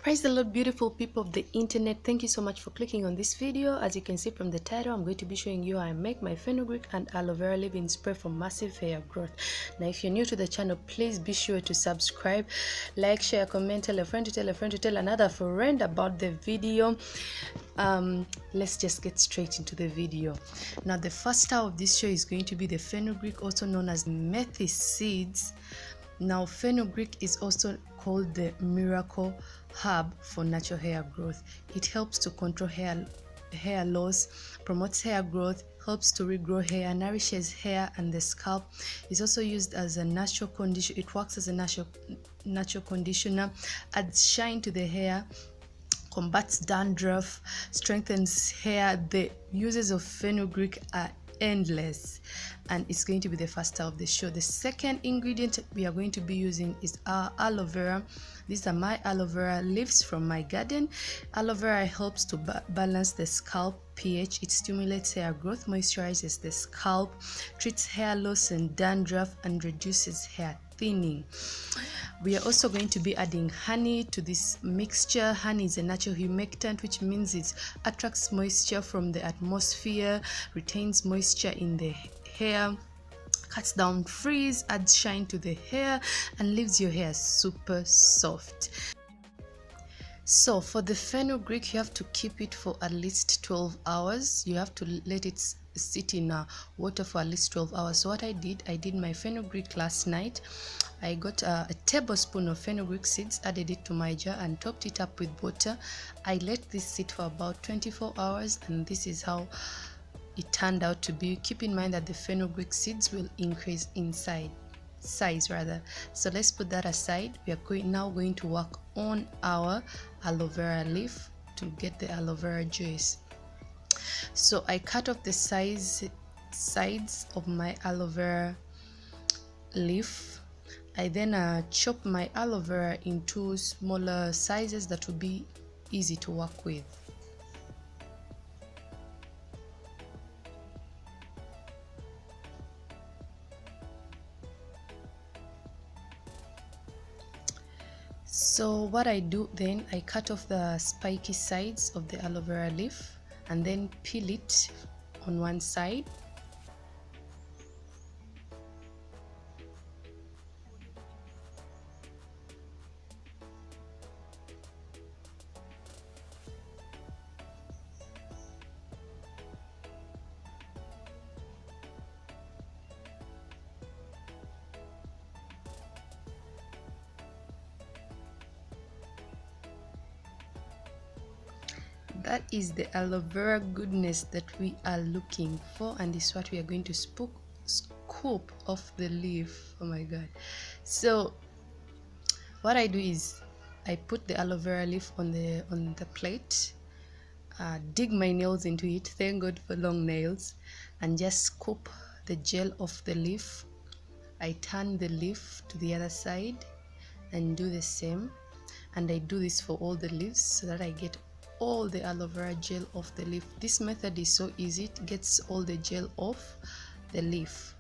Praise the Lord, beautiful people of the internet. Thank you so much for clicking on this video. As you can see from the title, I'm going to be showing you how I make my fenugreek and aloe vera leave-in spray for massive hair growth. Now, if you're new to the channel, please be sure to subscribe, like, share, comment, tell a friend to tell a friend to tell another friend about the video. Let's just get straight into the video. Now, the first star of this show is going to be the fenugreek, also known as methy seeds. Now, fenugreek is also called the miracle herb for natural hair growth. It helps to control hair loss, promotes hair growth, helps to regrow hair, nourishes hair and the scalp. It's also used as a natural conditioner. It works as a natural conditioner, adds shine to the hair, combats dandruff, strengthens hair. The uses of fenugreek are endless, and it's going to be the first star of the show. The second ingredient we are going to be using is our aloe vera. These are my aloe vera leaves from my garden. Aloe vera helps to balance the scalp pH. It stimulates hair growth, moisturizes the scalp, treats hair loss and dandruff, and reduces hair thinning. We are also going to be adding honey to this mixture. Honey is a natural humectant, which means it attracts moisture from the atmosphere, retains moisture in the hair, cuts down frizz, adds shine to the hair, and leaves your hair super soft. So for the fenugreek, you have to keep it for at least 12 hours. You have to let it sit in water for at least 12 hours. So what I did my fenugreek last night. I got a tablespoon of fenugreek seeds, added it to my jar and topped it up with water. I let this sit for about 24 hours, and this is how it turned out to be. Keep in mind that the fenugreek seeds will increase in size rather. So let's put that aside. We are now going to work on our aloe vera leaf to get the aloe vera juice. So I cut off the sides of my aloe vera leaf. I then chop my aloe vera into smaller sizes that will be easy to work with. So what I do then, I cut off the spiky sides of the aloe vera leaf and then peel it on one side. That is the aloe vera goodness that we are looking for, and this is what we are going to scoop off the leaf. Oh my god. So what I do is I put the aloe vera leaf on the plate, dig my nails into it, thank god for long nails, and just scoop the gel off the leaf. I turn the leaf to the other side and do the same, and I do this for all the leaves so that I get all the aloe vera gel off the leaf. This method is so easy, it gets all the gel off the leaf.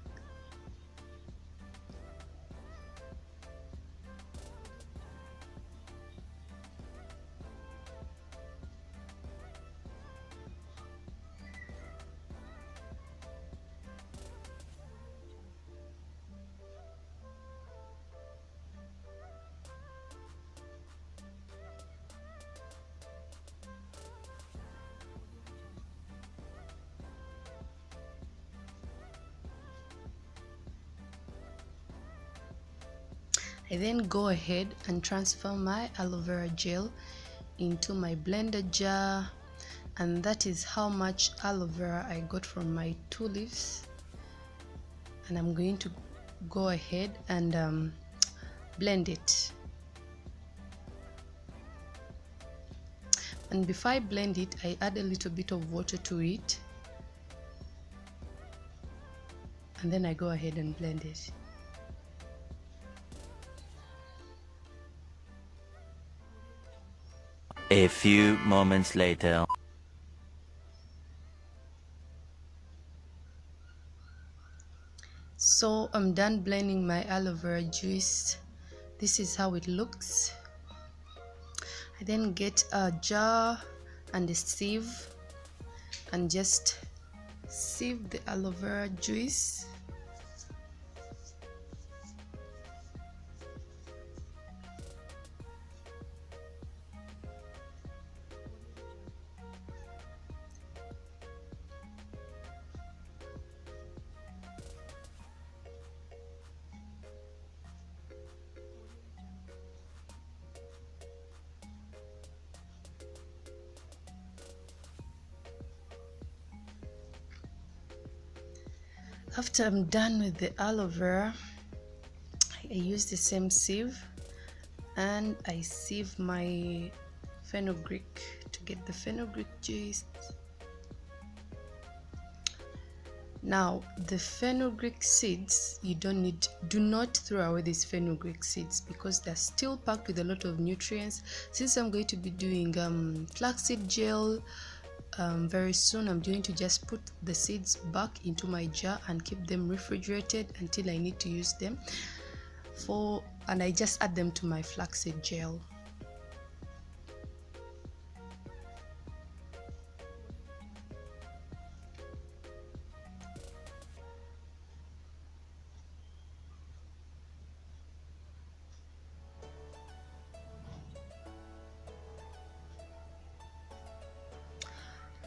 I then go ahead and transfer my aloe vera gel into my blender jar, and that is how much aloe vera I got from my 2 leaves. And I'm going to go ahead and blend it. And before I blend it, I add a little bit of water to it, and then I go ahead and blend it. A few moments later. So I'm done blending my aloe vera juice. This is how it looks. I then get a jar and a sieve and just sieve the aloe vera juice. After I'm done with the aloe vera, I use the same sieve and I sieve my fenugreek to get the fenugreek juice. Now the fenugreek seeds, do not throw away these fenugreek seeds because they're still packed with a lot of nutrients. Since I'm going to be doing flaxseed gel very soon, I'm going to just put the seeds back into my jar and keep them refrigerated until I need to use them and I just add them to my flaxseed gel.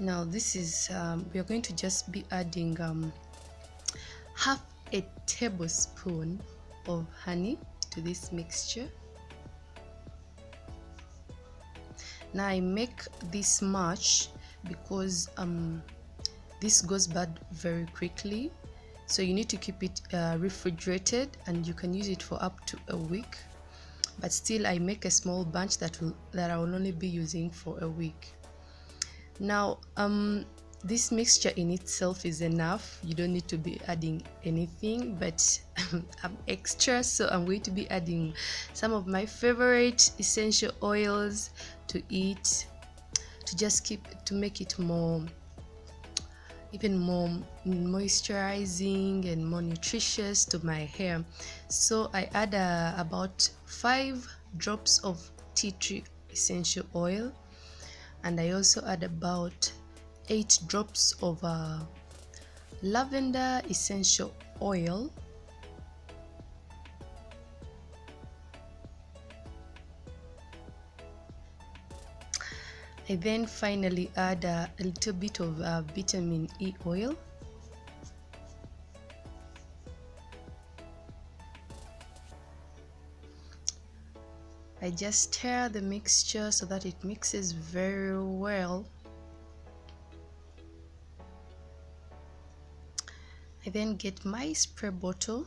Now this is we are going to just be adding half a tablespoon of honey to this mixture. Now I make this much because this goes bad very quickly, so you need to keep it refrigerated and you can use it for up to a week, but still I make a small bunch that I will only be using for a week. Now this mixture in itself is enough, you don't need to be adding anything, but I'm extra, so I'm going to be adding some of my favorite essential oils to it, to make it even more moisturizing and more nutritious to my hair. So I add about 5 drops of tea tree essential oil, and I also add about 8 drops of lavender essential oil. I then finally add a little bit of vitamin E oil. I just stir the mixture so that it mixes very well. I then get my spray bottle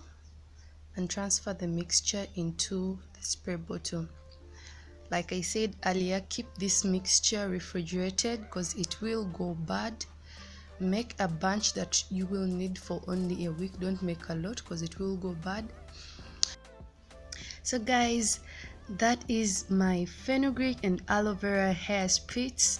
and transfer the mixture into the spray bottle. Like I said earlier, keep this mixture refrigerated because it will go bad. Make a bunch that you will need for only a week. Don't make a lot because it will go bad. So guys, that is my fenugreek and aloe vera hair spritz.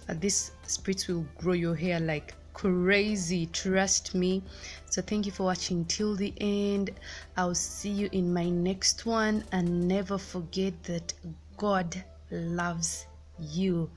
This spritz will grow your hair like crazy, trust me. So thank you for watching till the end. I'll see you in my next one, and never forget that God loves you.